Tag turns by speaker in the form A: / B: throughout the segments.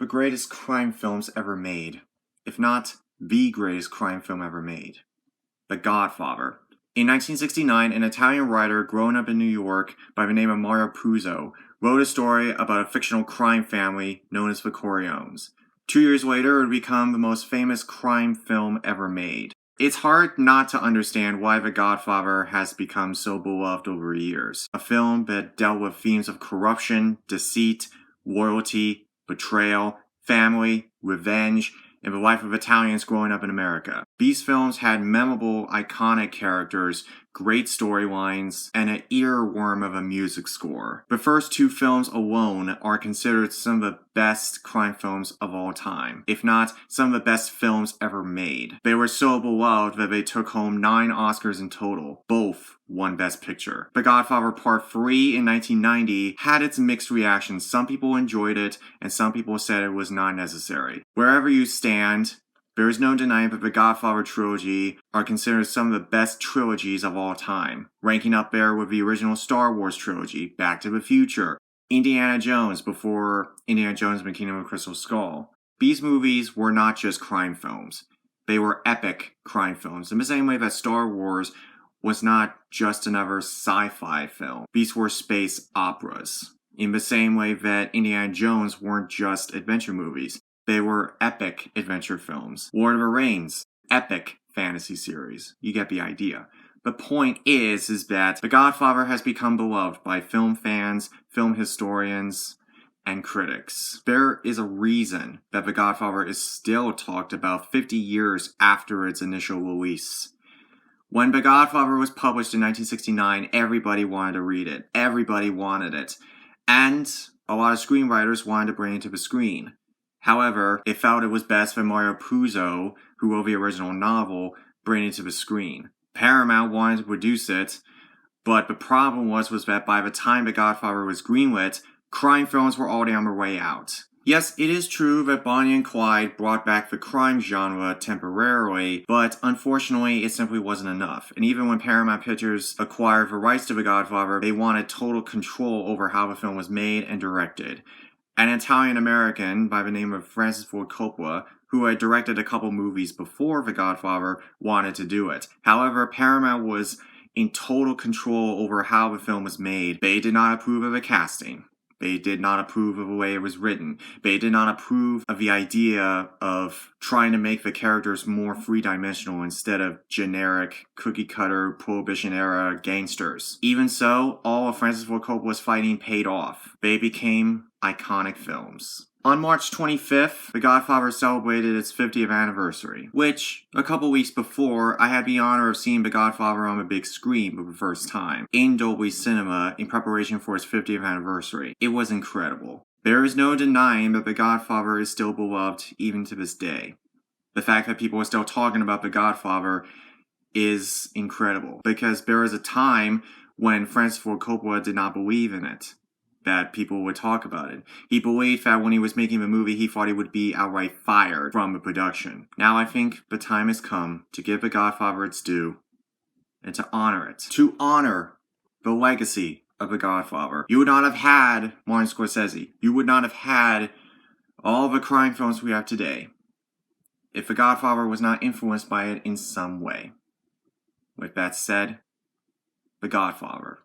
A: greatest crime films ever made, if not the greatest crime film ever made. The Godfather. In 1969, an Italian writer growing up in New York by the name of Mario Puzo wrote a story about a fictional crime family known as the Corleones. 2 years later, it would become the most famous crime film ever made. It's hard not to understand why The Godfather has become so beloved over the years. A film that dealt with themes of corruption, deceit, loyalty, betrayal, family, revenge, and the life of Italians growing up in America. These films had memorable, iconic characters, great storylines, and an earworm of a music score. The first two films alone are considered some of the best crime films of all time, if not some of the best films ever made. They were so beloved that they took home 9 Oscars in total, both won Best Picture. The Godfather Part 3 in 1990 had its mixed reactions. Some people enjoyed it, and some people said it was not necessary. Wherever you stand, there is no denying that the Godfather trilogy are considered some of the best trilogies of all time, ranking up there with the original Star Wars trilogy, Back to the Future, Indiana Jones before Indiana Jones and the Kingdom of the Crystal Skull. These movies were not just crime films. They were epic crime films, in the same way that Star Wars was not just another sci-fi film. These were space operas. In the same way that Indiana Jones weren't just adventure movies. They were epic adventure films. Lord of the Rings, epic fantasy series. You get the idea. The point is that The Godfather has become beloved by film fans, film historians, and critics. There is a reason that The Godfather is still talked about 50 years after its initial release. When The Godfather was published in 1969, everybody wanted to read it. Everybody wanted it. And a lot of screenwriters wanted to bring it to the screen. However, it felt it was best for Mario Puzo, who wrote the original novel, bring it to the screen. Paramount wanted to produce it, but the problem was that by the time The Godfather was greenlit, crime films were already on their way out. Yes, it is true that Bonnie and Clyde brought back the crime genre temporarily, but unfortunately it simply wasn't enough. And even when Paramount Pictures acquired the rights to The Godfather, they wanted total control over how the film was made and directed. An Italian-American by the name of Francis Ford Coppola, who had directed a couple movies before The Godfather, wanted to do it. However, Paramount was in total control over how the film was made. They did not approve of the casting. They did not approve of the way it was written. They did not approve of the idea of trying to make the characters more three-dimensional instead of generic, cookie-cutter, Prohibition-era gangsters. Even so, all of Francis Ford Coppola's fighting paid off. They became iconic films. On March 25th, The Godfather celebrated its 50th anniversary, which, a couple weeks before, I had the honor of seeing The Godfather on the big screen for the first time, in Dolby Cinema, in preparation for its 50th anniversary. It was incredible. There is no denying that The Godfather is still beloved even to this day. The fact that people are still talking about The Godfather is incredible, because there was a time when Francis Ford Coppola did not believe in it. That people would talk about it. He believed that when he was making the movie, he thought he would be outright fired from the production. Now I think the time has come to give The Godfather its due and to honor it. To honor the legacy of The Godfather. You would not have had Martin Scorsese. You would not have had all the crime films we have today if The Godfather was not influenced by it in some way. With that said, The Godfather.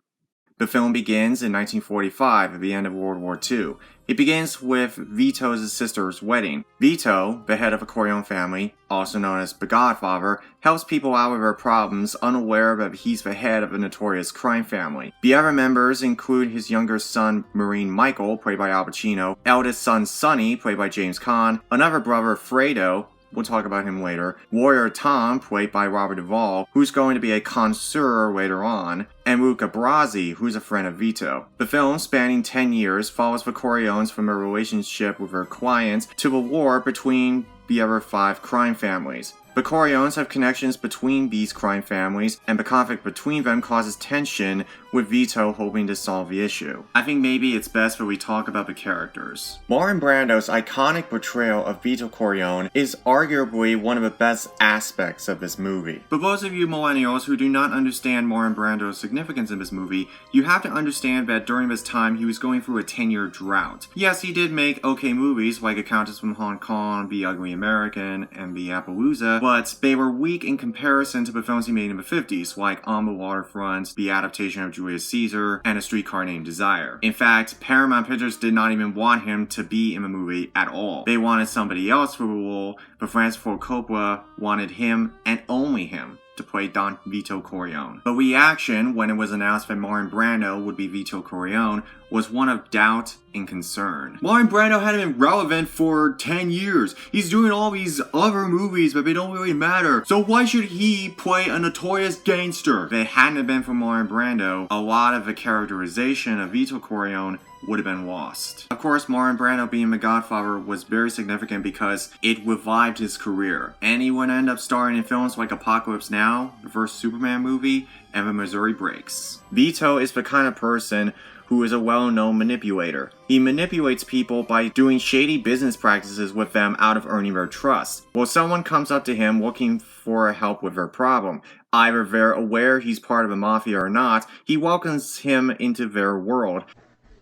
A: The film begins in 1945 at the end of World War II. It begins with Vito's sister's wedding. Vito, the head of a Corleone family, also known as the Godfather, helps people out with their problems, unaware that he's the head of a notorious crime family. The other members include his younger son, Marine Michael, played by Al Pacino, eldest son, Sonny, played by James Caan, another brother, Fredo, we'll talk about him later, Warrior Tom, played by Robert Duvall, who's going to be a connoisseur later on, and Luca Brasi, who's a friend of Vito. The film, spanning 10 years, follows the Corleones from their relationship with their clients to the war between the other 5 crime families. The Corleones have connections between these crime families, and the conflict between them causes tension, with Vito hoping to solve the issue. I think maybe it's best that we talk about the characters. Marlon Brando's iconic portrayal of Vito Corleone is arguably one of the best aspects of this movie. For those of you millennials who do not understand Marlon Brando's significance in this movie, you have to understand that during this time he was going through a 10-year drought. Yes, he did make okay movies like A Countess from Hong Kong, The Ugly American, and The Appaloosa, but they were weak in comparison to the films he made in the 50s, like On the Waterfront, the adaptation of Julius Caesar, and A Streetcar Named Desire. In fact, Paramount Pictures did not even want him to be in the movie at all. They wanted somebody else for the role, but Francis Ford Coppola wanted him, and only him, to play Don Vito Corleone. The reaction when it was announced that Marlon Brando would be Vito Corleone was one of doubt and concern. Marlon Brando hadn't been relevant for 10 years. He's doing all these other movies, but they don't really matter. So why should he play a notorious gangster? If it hadn't been for Marlon Brando, a lot of the characterization of Vito Corleone would have been lost. Of course, Marlon Brando being the Godfather was very significant because it revived his career, and he would end up starring in films like Apocalypse Now, the first Superman movie, and The Missouri Breaks. Vito is the kind of person who is a well-known manipulator. He manipulates people by doing shady business practices with them out of earning their trust. Well, someone comes up to him looking for help with their problem. Either they're aware he's part of a mafia or not, he welcomes him into their world.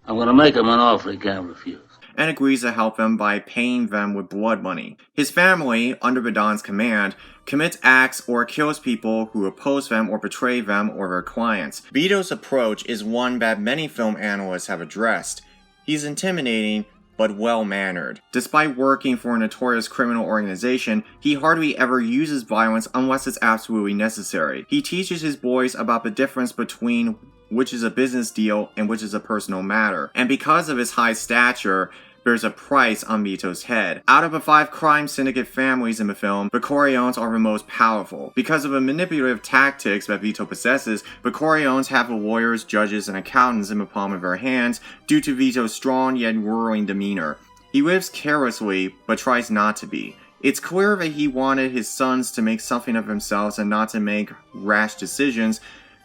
B: I'm gonna make him an offer he can't refuse.
A: And agrees to help them by paying them with blood money. His family, under the Don's command, commits acts or kills people who oppose them or betray them or their clients. Vito's approach is one that many film analysts have addressed. He's intimidating, but well-mannered. Despite working for a notorious criminal organization, he hardly ever uses violence unless it's absolutely necessary. He teaches his boys about the difference between which is a business deal and which is a personal matter. And because of his high stature, there's a price on Vito's head. Out of the 5 crime syndicate families in the film, the Corleones are the most powerful. Because of the manipulative tactics that Vito possesses, the Corleones have the lawyers, judges, and accountants in the palm of their hands due to Vito's strong yet whirling demeanor. He lives carelessly, but tries not to be. It's clear that he wanted his sons to make something of themselves and not to make rash decisions,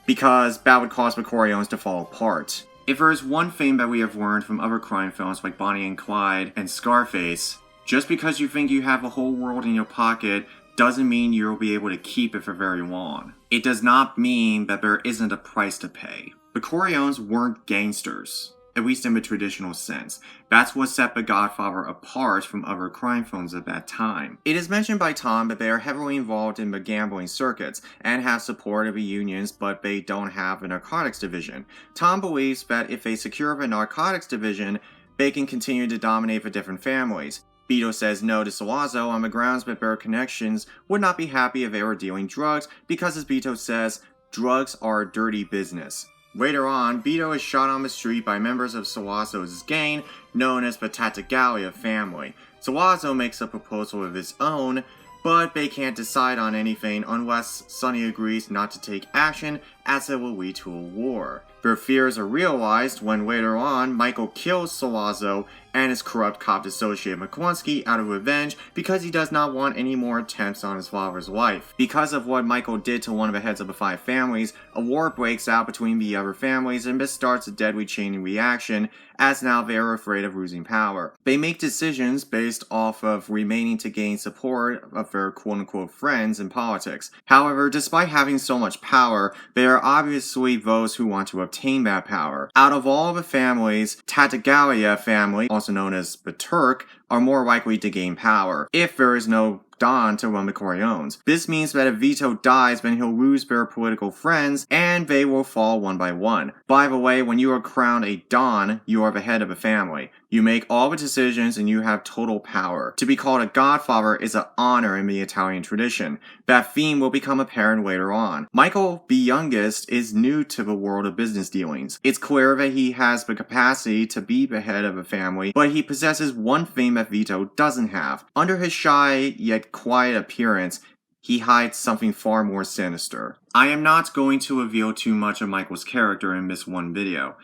A: because that would cause the Corleones to fall apart. If there is one thing that we have learned from other crime films like Bonnie and Clyde and Scarface, just because you think you have a whole world in your pocket doesn't mean you'll be able to keep it for very long. It does not mean that there isn't a price to pay. The Corleones weren't gangsters, at least in the traditional sense. That's what set The Godfather apart from other crime films at that time. It is mentioned by Tom that they are heavily involved in the gambling circuits and have support of the unions, but they don't have a narcotics division. Tom believes that if they secure the narcotics division, they can continue to dominate the different families. Vito says no to Salazo on the grounds that their connections would not be happy if they were dealing drugs, because as Vito says, drugs are a dirty business. Later on, Vito is shot on the street by members of Salazo's gang, known as the Tattaglia family. Salazo makes a proposal of his own, but they can't decide on anything unless Sonny agrees not to take action, as it will lead to a war. Their fears are realized when later on, Michael kills Salazo and his corrupt cop associate McCluskey out of revenge because he does not want any more attempts on his father's life. Because of what Michael did to one of the heads of the 5 families, a war breaks out between the other families, and this starts a deadly chain reaction, as now they are afraid of losing power. They make decisions based off of remaining to gain support of their quote-unquote friends in politics. However, despite having so much power, they are obviously those who want to obtain that power. Out of all the families, Tattaglia family, also known as the Turk, are more likely to gain power, if there is no Don to run the Corleones. This means that if Vito dies, then he'll lose their political friends, and they will fall one by one. By the way, when you are crowned a Don, you are the head of a family. You make all the decisions and you have total power. To be called a Godfather is an honor in the Italian tradition. That theme will become apparent later on. Michael, the youngest, is new to the world of business dealings. It's clear that he has the capacity to be the head of a family, but he possesses one thing that Vito doesn't have. Under his shy yet quiet appearance, he hides something far more sinister. I am not going to reveal too much of Michael's character in this one video,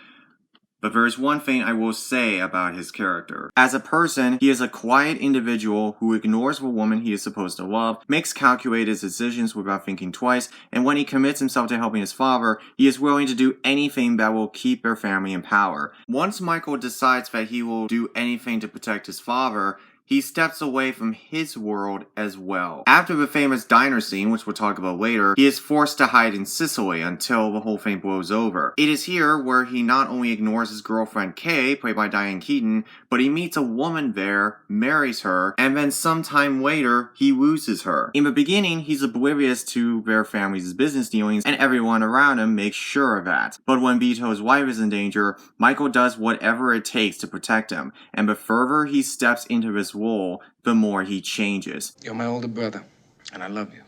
A: But there is one thing I will say about his character. As a person, he is a quiet individual who ignores the woman he is supposed to love, makes calculated decisions without thinking twice, and when he commits himself to helping his father, he is willing to do anything that will keep their family in power. Once Michael decides that he will do anything to protect his father, he steps away from his world as well. After the famous diner scene, which we'll talk about later, he is forced to hide in Sicily until the whole thing blows over. It is here where he not only ignores his girlfriend Kay, played by Diane Keaton, but he meets a woman there, marries her, and then sometime later, he loses her. In the beginning, he's oblivious to their family's business dealings, and everyone around him makes sure of that. But when Vito's wife is in danger, Michael does whatever it takes to protect him, and the further he steps into this role, the more he changes.
C: You're my older brother, and I love you.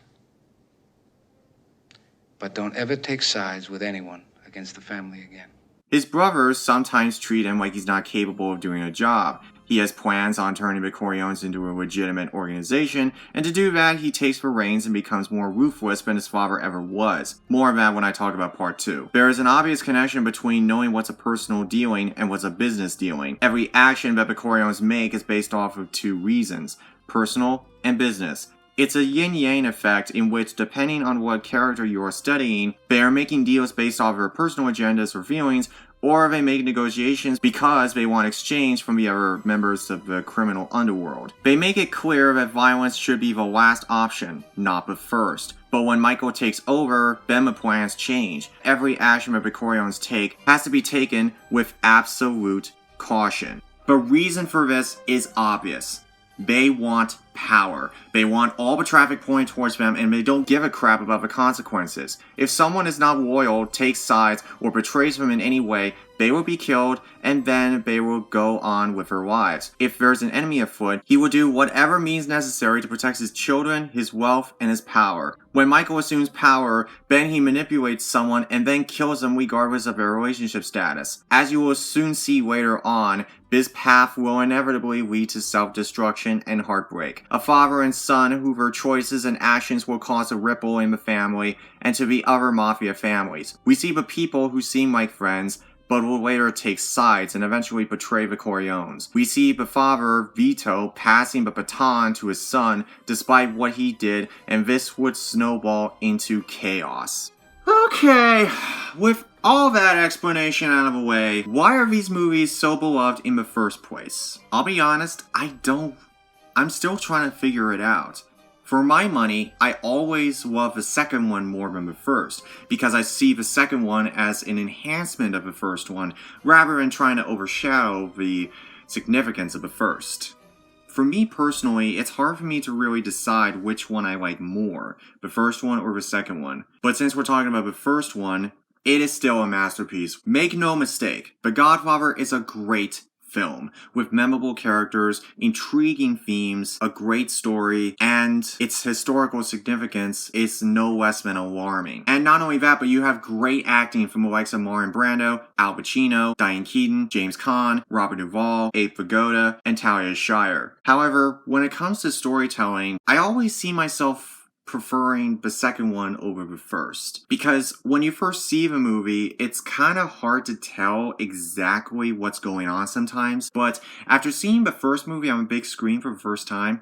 C: But don't ever take sides with anyone against the family again.
A: His brothers sometimes treat him like he's not capable of doing a job. He has plans on turning the Corleones into a legitimate organization, and to do that, he takes the reins and becomes more ruthless than his father ever was. More of that when I talk about part 2. There is an obvious connection between knowing what's a personal dealing and what's a business dealing. Every action that the Corleones make is based off of 2 reasons: personal and business. It's a yin-yang effect in which, depending on what character you are studying, they are making deals based off their personal agendas or feelings, or they make negotiations because they want exchange from the other members of the criminal underworld. They make it clear that violence should be the last option, not the first. But when Michael takes over, then the plans change. Every action that the Corleones take has to be taken with absolute caution. The reason for this is obvious. They want power. They want all the traffic pointing towards them, and they don't give a crap about the consequences. If someone is not loyal, takes sides, or betrays them in any way, they will be killed, and then they will go on with their lives. If there's an enemy afoot, he will do whatever means necessary to protect his children, his wealth, and his power. When Michael assumes power, then he manipulates someone and then kills them regardless of their relationship status. As you will soon see later on, this path will inevitably lead to self-destruction and heartbreak. A father and son who their choices and actions will cause a ripple in the family and to the other mafia families. We see the people who seem like friends, but will later take sides and eventually betray the Corleones. We see the father, Vito, passing the baton to his son despite what he did, and this would snowball into chaos. Okay, with all that explanation out of the way, why are these movies so beloved in the first place? I'll be honest, I'm still trying to figure it out. For my money, I always love the second one more than the first, because I see the second one as an enhancement of the first one, rather than trying to overshadow the significance of the first. For me personally, it's hard for me to really decide which one I like more, the first one or the second one. But since we're talking about the first one, it is still a masterpiece. Make no mistake, The Godfather is a great film with memorable characters, intriguing themes, a great story, and its historical significance is no less than alarming. And not only that, but you have great acting from the likes of Marlon Brando, Al Pacino, Diane Keaton, James Caan, Robert Duvall, Abe Vigoda, and Talia Shire. However, when it comes to storytelling, I always see myself preferring the second one over the first. Because when you first see the movie, it's kind of hard to tell exactly what's going on sometimes. But after seeing the first movie on a big screen for the first time,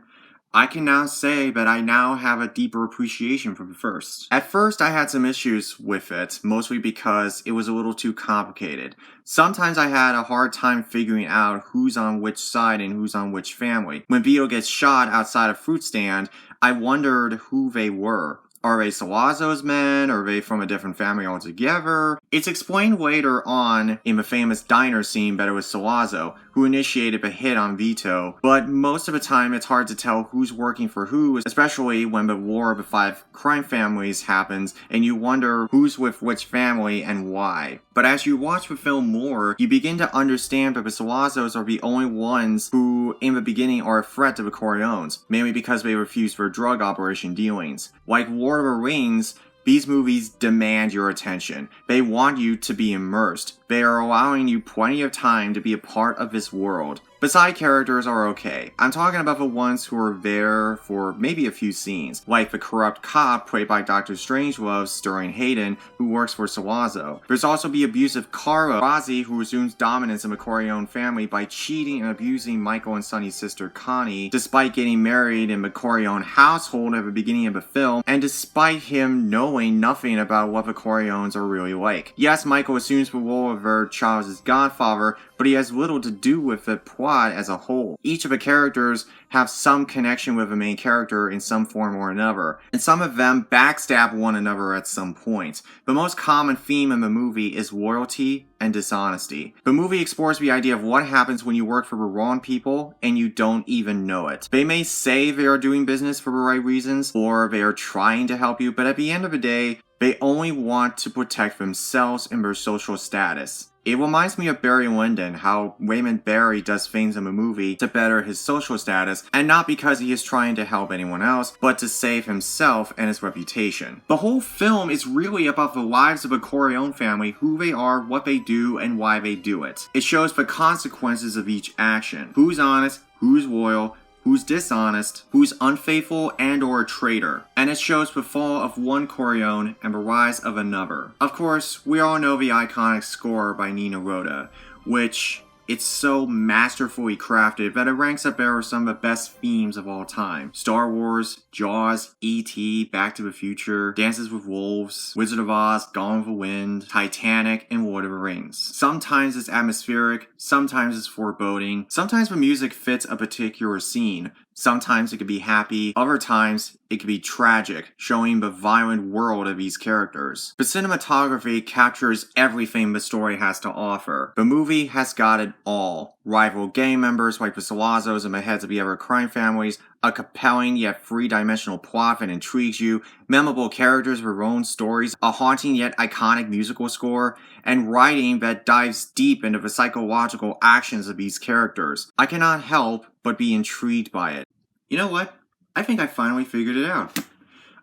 A: I can now say that I now have a deeper appreciation for the first. At first, I had some issues with it, mostly because it was a little too complicated. Sometimes I had a hard time figuring out who's on which side and who's on which family. When Vito gets shot outside a fruit stand, I wondered who they were. Are they Salazo's men? Are they from a different family altogether? It's explained later on in the famous diner scene that it was Salazo who initiated the hit on Vito, but most of the time it's hard to tell who's working for who, especially when the War of the Five Crime Families happens and you wonder who's with which family and why. But as you watch the film more, you begin to understand that the Salazos are the only ones who, in the beginning, are a threat to the Corleones, mainly because they refuse their drug operation dealings. Like Lord of the Rings, these movies demand your attention. They want you to be immersed. They are allowing you plenty of time to be a part of this world. but side characters are okay. I'm talking about the ones who are there for maybe a few scenes, like the corrupt cop played by Dr. Strangelove's Sterling Hayden, who works for Salazo. There's also the abusive Carlo Razzi, who assumes dominance in the Corleone family by cheating and abusing Michael and Sonny's sister Connie, despite getting married in the Corleone household at the beginning of the film, and despite him knowing nothing about what the Corleones are really like. Yes, Michael assumes the role of their child's godfather, but he has little to do with the plot as a whole. Each of the characters have some connection with the main character in some form or another, and some of them backstab one another at some point. The most common theme in the movie is loyalty and dishonesty. The movie explores the idea of what happens when you work for the wrong people and you don't even know it. They may say they are doing business for the right reasons, or they are trying to help you, but at the end of the day, they only want to protect themselves and their social status. It reminds me of Barry Lyndon, how Raymond Barry does things in the movie to better his social status, and not because he is trying to help anyone else, but to save himself and his reputation. The whole film is really about the lives of a Corleone family, who they are, what they do, and why they do it. It shows the consequences of each action. Who's honest, who's loyal, who's dishonest, who's unfaithful and or a traitor. And it shows the fall of one Corleone and the rise of another. Of course, we all know the iconic score by Nino Rota, which it's so masterfully crafted that it ranks up there with some of the best themes of all time. Star Wars, Jaws, E.T., Back to the Future, Dances with Wolves, Wizard of Oz, Gone with the Wind, Titanic, and Lord of the Rings. Sometimes it's atmospheric, sometimes it's foreboding, sometimes the music fits a particular scene. Sometimes it could be happy, other times it could be tragic, showing the violent world of these characters. The cinematography captures everything the story has to offer. The movie has got it all. Rival gang members like the Salazos and the heads of the other crime families, a compelling yet three-dimensional plot that intrigues you, memorable characters with their own stories, a haunting yet iconic musical score, and writing that dives deep into the psychological actions of these characters. I cannot help but be intrigued by it. You know what? I think I finally figured it out.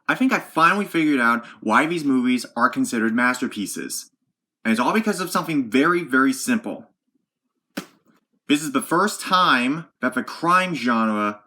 A: I think I finally figured out why these movies are considered masterpieces. And it's all because of something very, very simple. This is the first time that the crime genre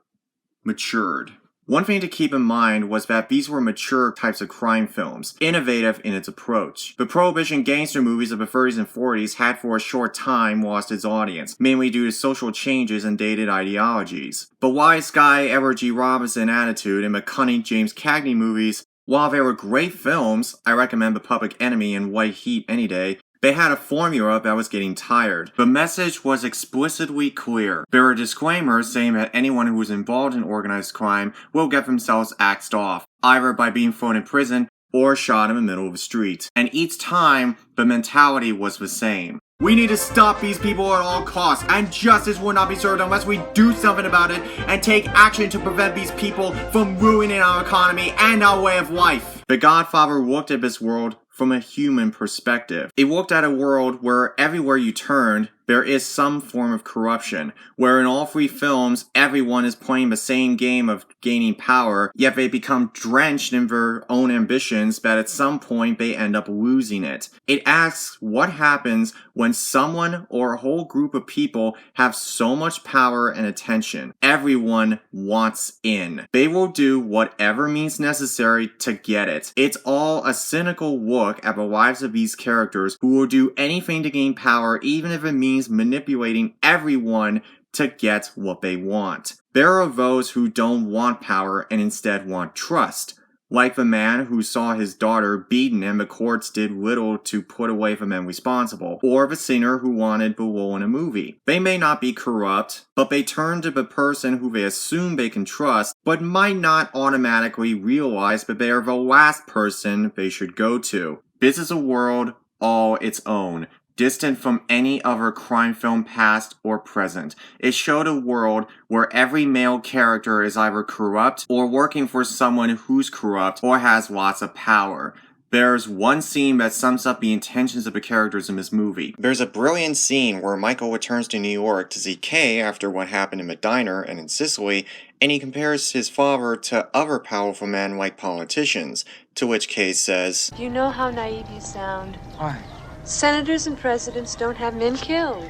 A: matured. One thing to keep in mind was that these were mature types of crime films, innovative in its approach. The Prohibition gangster movies of the 30s and 40s had for a short time lost its audience, mainly due to social changes and dated ideologies. The wise guy Edward G. Robinson attitude in the cunning James Cagney movies, while they were great films, I recommend The Public Enemy and White Heat any day, they had a formula that was getting tired. The message was explicitly clear. There were disclaimers saying that anyone who was involved in organized crime will get themselves axed off, either by being thrown in prison or shot in the middle of the street. And each time, the mentality was the same. We need to stop these people at all costs, and justice will not be served unless we do something about it and take action to prevent these people from ruining our economy and our way of life. The Godfather looked at this world from a human perspective. It looked at a world where everywhere you turned, there is some form of corruption, where in all three films, everyone is playing the same game of gaining power, yet they become drenched in their own ambitions that at some point they end up losing it. It asks what happens when someone or a whole group of people have so much power and attention. Everyone wants in. They will do whatever means necessary to get it. It's all a cynical look at the lives of these characters who will do anything to gain power, even if it means manipulating everyone to get what they want. There are those who don't want power and instead want trust, like the man who saw his daughter beaten and the courts did little to put away the men responsible, or the singer who wanted the role in a movie. They may not be corrupt, but they turn to the person who they assume they can trust, but might not automatically realize that they are the last person they should go to. This is a world all its own, distant from any other crime film past or present. It showed a world where every male character is either corrupt or working for someone who's corrupt or has lots of power. There's one scene that sums up the intentions of the characters in this movie. There's a brilliant scene where Michael returns to New York to see Kay after what happened in the diner and in Sicily, and he compares his father to other powerful men like politicians, to which Kay says,
D: You know how naive you sound.
C: Why?
D: Senators and presidents don't have men killed.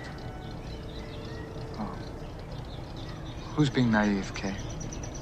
C: Oh. Who's being naive, Kay?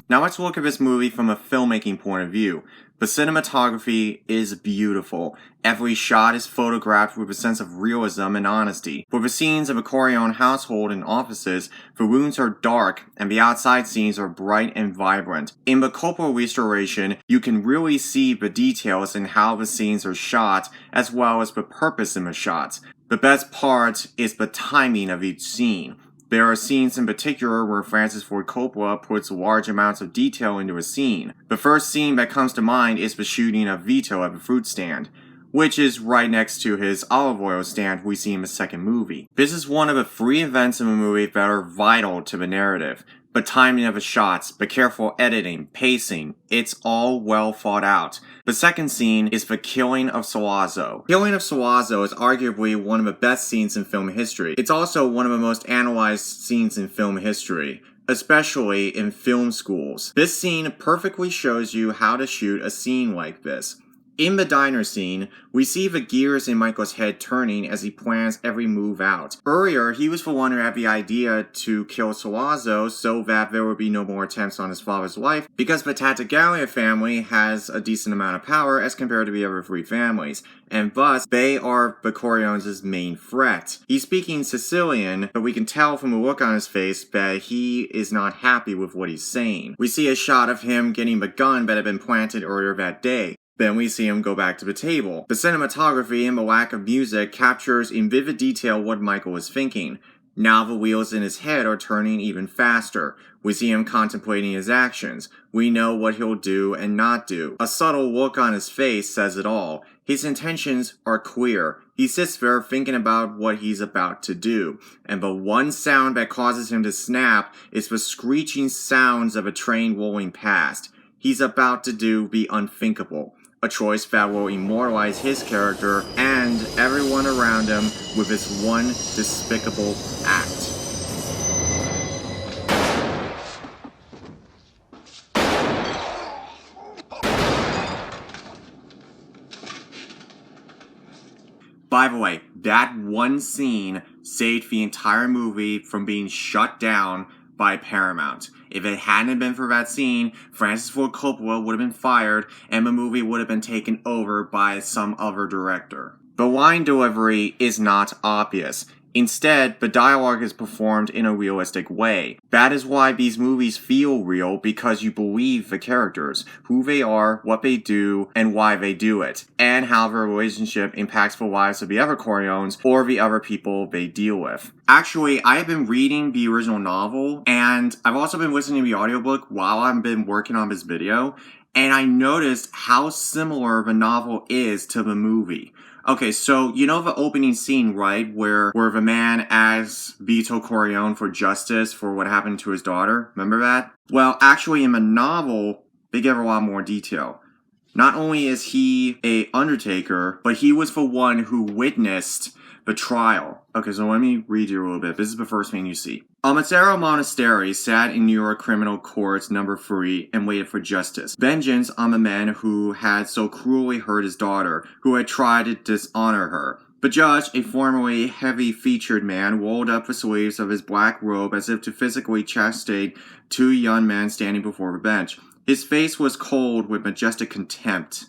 A: Now let's look at this movie from a filmmaking point of view. The cinematography is beautiful. Every shot is photographed with a sense of realism and honesty. For the scenes of a Corleone household and offices, the rooms are dark and the outside scenes are bright and vibrant. In the Coppola restoration, you can really see the details in how the scenes are shot, as well as the purpose in the shots. The best part is the timing of each scene. There are scenes in particular where Francis Ford Coppola puts large amounts of detail into a scene. The first scene that comes to mind is the shooting of Vito at the fruit stand, which is right next to his olive oil stand we see in the second movie. This is one of the 3 events in the movie that are vital to the narrative. The timing of the shots, the careful editing, pacing, it's all well thought out. The second scene is the Killing of Salazo. Killing of Salazo is arguably one of the best scenes in film history. It's also one of the most analyzed scenes in film history, especially in film schools. This scene perfectly shows you how to shoot a scene like this. In the diner scene, we see the gears in Michael's head turning as he plans every move out. Earlier, he was the one who had the idea to kill Salazo so that there would be no more attempts on his father's life, because the Tattaglia family has a decent amount of power as compared to the other 3 families, and thus, they are the Corleones' main threat. He's speaking Sicilian, but we can tell from the look on his face that he is not happy with what he's saying. We see a shot of him getting the gun that had been planted earlier that day. Then we see him go back to the table. The cinematography and the lack of music captures in vivid detail what Michael is thinking. Now the wheels in his head are turning even faster. We see him contemplating his actions. We know what he'll do and not do. A subtle look on his face says it all. His intentions are clear. He sits there thinking about what he's about to do. And the one sound that causes him to snap is the screeching sounds of a train rolling past. He's about to do the unthinkable. A choice that will immortalize his character and everyone around him with this one despicable act. By the way, that one scene saved the entire movie from being shut down by Paramount. If it hadn't been for that scene, Francis Ford Coppola would have been fired and the movie would have been taken over by some other director. The line delivery is not obvious. Instead, the dialogue is performed in a realistic way. That is why these movies feel real, because you believe the characters, who they are, what they do, and why they do it, and how their relationship impacts the lives of the other Corleones or the other people they deal with. Actually, I have been reading the original novel, and I've also been listening to the audiobook while I've been working on this video, and I noticed how similar the novel is to the movie. Okay, so you know the opening scene, right, where the man asks Vito Corleone for justice for what happened to his daughter? Remember that? Well, actually in the novel, they give a lot more detail. Not only is he a undertaker, but he was the one who witnessed the trial. Okay, so let me read you a little bit. This is the first thing you see. Amatero Monastery sat in New York Criminal Court number 3 and waited for justice. Vengeance on the man who had so cruelly hurt his daughter, who had tried to dishonor her. The judge, a formerly heavy-featured man, rolled up the sleeves of his black robe as if to physically chastise 2 young men standing before the bench. His face was cold with majestic contempt.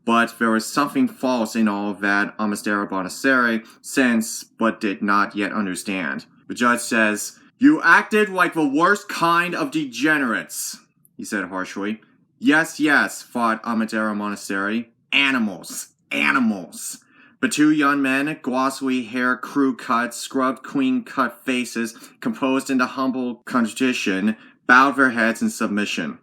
A: But there was something false in all of that Amatero Monastery sensed but did not yet understand. The judge says, "You acted like the worst kind of degenerates," he said harshly. Yes, thought Amatero Monastery. Animals. The 2 young men, glossy hair, crew cut, scrubbed clean-cut faces, composed into humble contrition, bowed their heads in submission.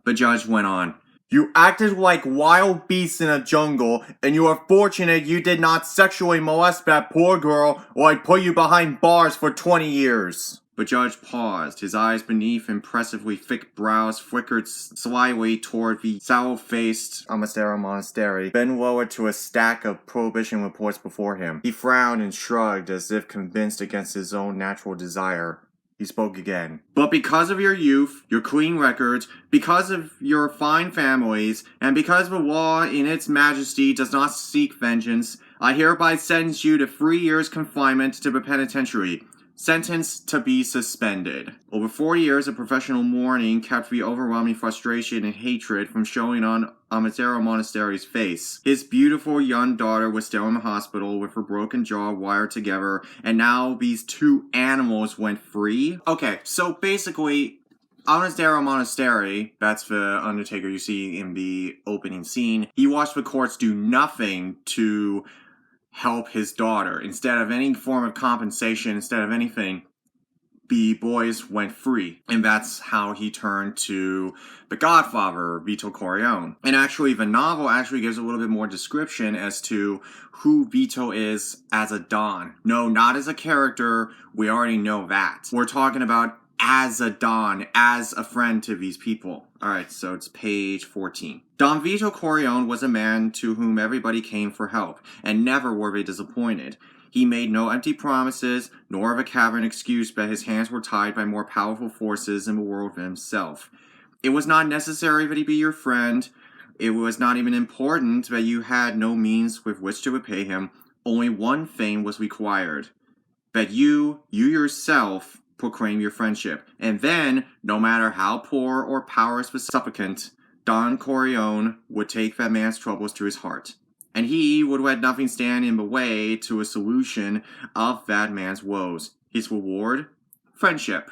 A: The judge went on. "You acted like wild beasts in a jungle, and you are fortunate you did not sexually molest that poor girl, or I'd put you behind bars for 20 years. The judge paused. His eyes beneath impressively thick brows flickered slyly toward the sallow-faced Amatero Monastery, then lowered to a stack of prohibition reports before him. He frowned and shrugged as if convinced against his own natural desire. He spoke again. "But because of your youth, your clean records, because of your fine families, and because the law in its majesty does not seek vengeance, I hereby sentence you to 3 years confinement to the penitentiary. sentenced to be suspended. Over 4 years of professional mourning kept the overwhelming frustration and hatred from showing on Amatero Monastery's face. His beautiful young daughter was still in the hospital with her broken jaw wired together, and now these two animals went free. Okay, so basically, Amatero Monastery, that's the Undertaker you see in the opening scene, he watched the courts do nothing to help his daughter. Instead of any form of compensation, instead of anything, the boys went free. And that's how he turned to the Godfather, Vito Corleone. And actually, the novel actually gives a little bit more description as to who Vito is as a Don. No, not as a character. We already know that. We're talking about as a Don, as a friend to these people. Alright, so it's page 14. Don Vito Corleone was a man to whom everybody came for help, and never were they disappointed. He made no empty promises, nor of a cavern excuse, but his hands were tied by more powerful forces in the world than himself. It was not necessary that he be your friend. It was not even important that you had no means with which to repay him. Only one thing was required. That you yourself, proclaim your friendship. And then, no matter how poor or powerless the supplicant, Don Corleone would take that man's troubles to his heart. And he would let nothing stand in the way to a solution of that man's woes. His reward? Friendship.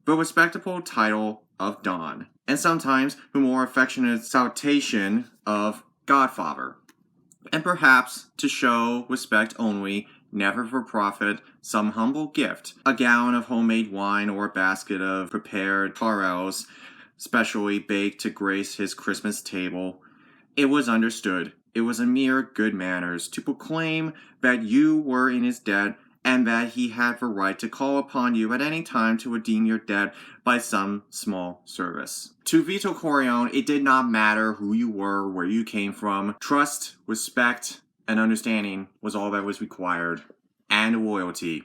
A: The respectable title of Don. And sometimes the more affectionate salutation of Godfather. And perhaps, to show respect only, never for profit, some humble gift, a gallon of homemade wine or a basket of prepared taurels, specially baked to grace his Christmas table. It was understood. It was a mere good manners to proclaim that you were in his debt and that he had the right to call upon you at any time to redeem your debt by some small service. To Vito Corleone, it did not matter who you were, where you came from. Trust, respect, and understanding was all that was required. And loyalty.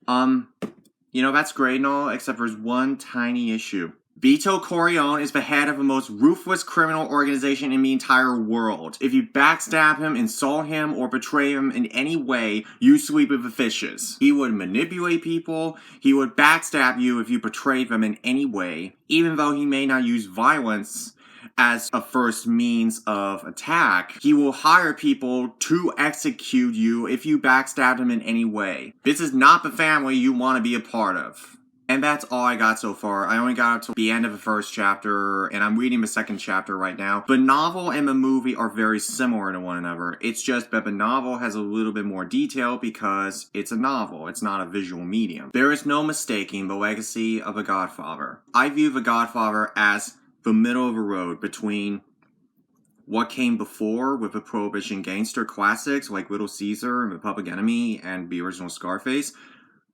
A: That's great and all, except there's one tiny issue. Vito Corleone is the head of the most ruthless criminal organization in the entire world. If you backstab him, insult him, or betray him in any way, you sweep with the fishes. He would manipulate people. He would backstab you if you betrayed them in any way. Even though he may not use violence as a first means of attack, he will hire people to execute you if you backstab him in any way. This is not the family you want to be a part of. And that's all I got so far. I only got up to the end of the first chapter, and I'm reading the second chapter right now. The novel and the movie are very similar to one another. It's just that the novel has a little bit more detail because it's a novel. It's not a visual medium. There is no mistaking the legacy of The Godfather. I view The Godfather as the middle of the road between what came before with the Prohibition gangster classics like Little Caesar and The Public Enemy and the original Scarface,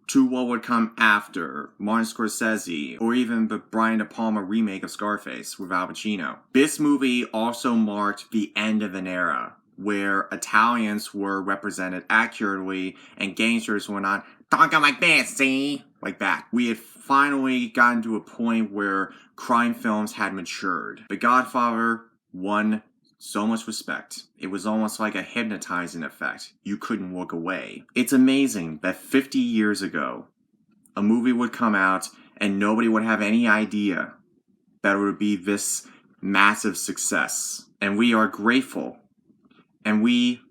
A: to what would come after, Martin Scorsese, or even the Brian De Palma remake of Scarface with Al Pacino. This movie also marked the end of an era, where Italians were represented accurately and gangsters were not talking like this, see? Like that. We had finally gotten to a point where crime films had matured. The Godfather won so much respect. It was almost like a hypnotizing effect. You couldn't look away. It's amazing that 50 years ago, a movie would come out and nobody would have any idea that it would be this massive success. And we are grateful. And we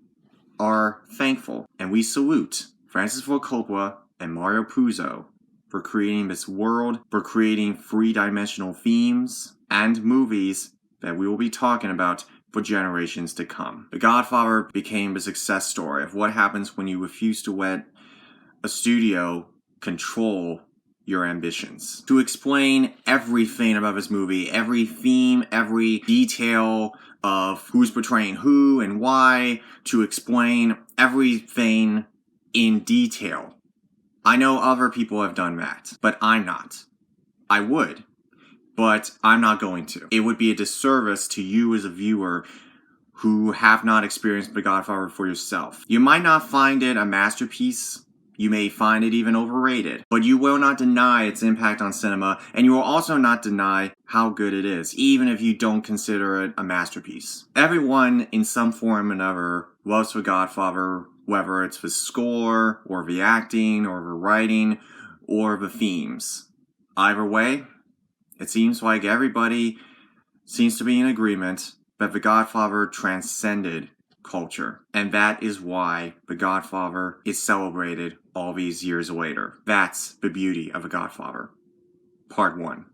A: are thankful. And we salute Francis Ford Coppola and Mario Puzo for creating this world, for creating three-dimensional themes and movies that we will be talking about for generations to come. The Godfather became a success story of what happens when you refuse to let a studio control your ambitions. To explain everything about this movie, every theme, every detail of who's portraying who and why, to explain everything in detail. I know other people have done that, but I'm not. I would. But I'm not going to. It would be a disservice to you as a viewer who have not experienced The Godfather for yourself. You might not find it a masterpiece. You may find it even overrated. But you will not deny its impact on cinema, and you will also not deny how good it is, even if you don't consider it a masterpiece. Everyone, in some form or another, loves The Godfather, whether it's the score, or the acting, or the writing, or the themes. Either way, it seems like everybody seems to be in agreement that The Godfather transcended culture. And that is why The Godfather is celebrated all these years later. That's the beauty of The Godfather. Part 1.